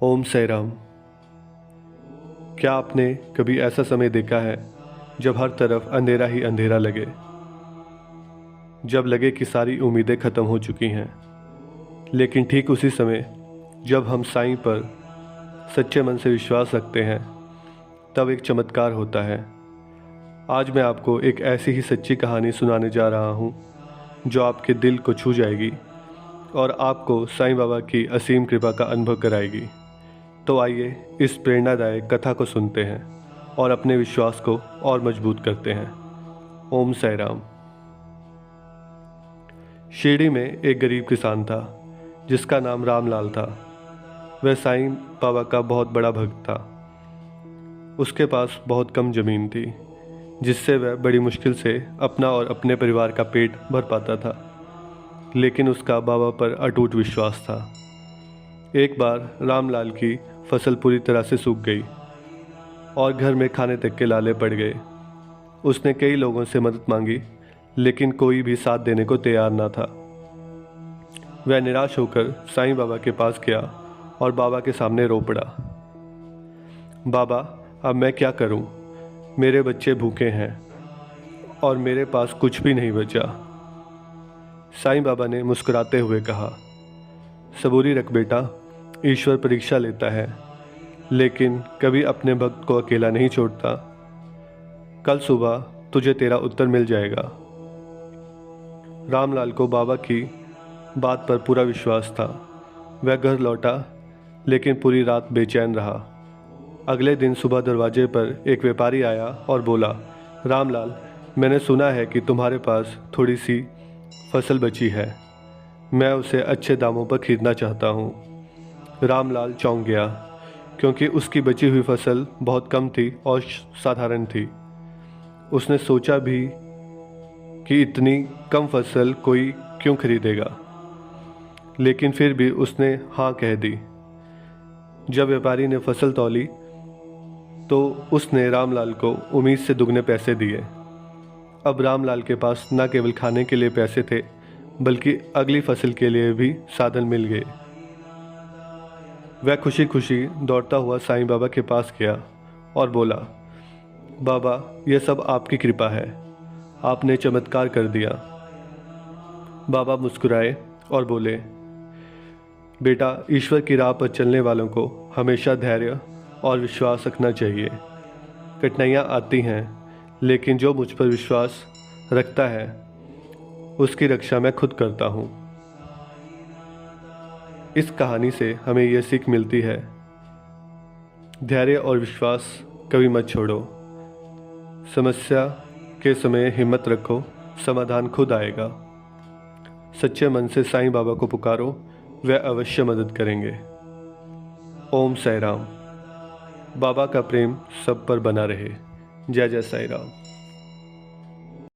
ओम साई राम। क्या आपने कभी ऐसा समय देखा है जब हर तरफ अंधेरा ही अंधेरा लगे, जब लगे कि सारी उम्मीदें ख़त्म हो चुकी हैं, लेकिन ठीक उसी समय जब हम साईं पर सच्चे मन से विश्वास रखते हैं तब एक चमत्कार होता है। आज मैं आपको एक ऐसी ही सच्ची कहानी सुनाने जा रहा हूँ जो आपके दिल को छू जाएगी और आपको साईं बाबा की असीम कृपा का अनुभव कराएगी। तो आइए इस प्रेरणादायक कथा को सुनते हैं और अपने विश्वास को और मजबूत करते हैं। ओम साई राम। शिरडी में एक गरीब किसान था जिसका नाम रामलाल था। वह साईं बाबा का बहुत बड़ा भक्त था। उसके पास बहुत कम ज़मीन थी जिससे वह बड़ी मुश्किल से अपना और अपने परिवार का पेट भर पाता था, लेकिन उसका बाबा पर अटूट विश्वास था। एक बार रामलाल की फसल पूरी तरह से सूख गई और घर में खाने तक के लाले पड़ गए। उसने कई लोगों से मदद मांगी, लेकिन कोई भी साथ देने को तैयार ना था। वह निराश होकर साईं बाबा के पास गया और बाबा के सामने रो पड़ा। बाबा, अब मैं क्या करूं? मेरे बच्चे भूखे हैं और मेरे पास कुछ भी नहीं बचा। साईं बाबा ने मुस्कुराते हुए कहा, सबूरी रख बेटा, ईश्वर परीक्षा लेता है, लेकिन कभी अपने भक्त को अकेला नहीं छोड़ता। कल सुबह तुझे तेरा उत्तर मिल जाएगा। रामलाल को बाबा की बात पर पूरा विश्वास था। वह घर लौटा, लेकिन पूरी रात बेचैन रहा। अगले दिन सुबह दरवाजे पर एक व्यापारी आया और बोला, रामलाल, मैंने सुना है कि तुम्हारे पास थोड़ी सी फसल बची है। मैं उसे अच्छे दामों पर खरीदना चाहता हूँ। रामलाल चौंक गया, क्योंकि उसकी बची हुई फसल बहुत कम थी और साधारण थी। उसने सोचा भी कि इतनी कम फसल कोई क्यों खरीदेगा, लेकिन फिर भी उसने हाँ कह दी। जब व्यापारी ने फसल तौली तो उसने रामलाल को उम्मीद से दुगने पैसे दिए। अब रामलाल के पास न केवल खाने के लिए पैसे थे, बल्कि अगली फसल के लिए भी साधन मिल गए। वह खुशी खुशी दौड़ता हुआ साईं बाबा के पास गया और बोला, बाबा, यह सब आपकी कृपा है, आपने चमत्कार कर दिया। बाबा मुस्कुराए और बोले, बेटा, ईश्वर की राह पर चलने वालों को हमेशा धैर्य और विश्वास रखना चाहिए। कठिनाइयाँ आती हैं, लेकिन जो मुझ पर विश्वास रखता है उसकी रक्षा मैं खुद करता हूँ। इस कहानी से हमें यह सीख मिलती है, धैर्य और विश्वास कभी मत छोड़ो। समस्या के समय हिम्मत रखो, समाधान खुद आएगा। सच्चे मन से साईं बाबा को पुकारो, वह अवश्य मदद करेंगे। ओम साई राम। बाबा का प्रेम सब पर बना रहे। जय जय साई राम।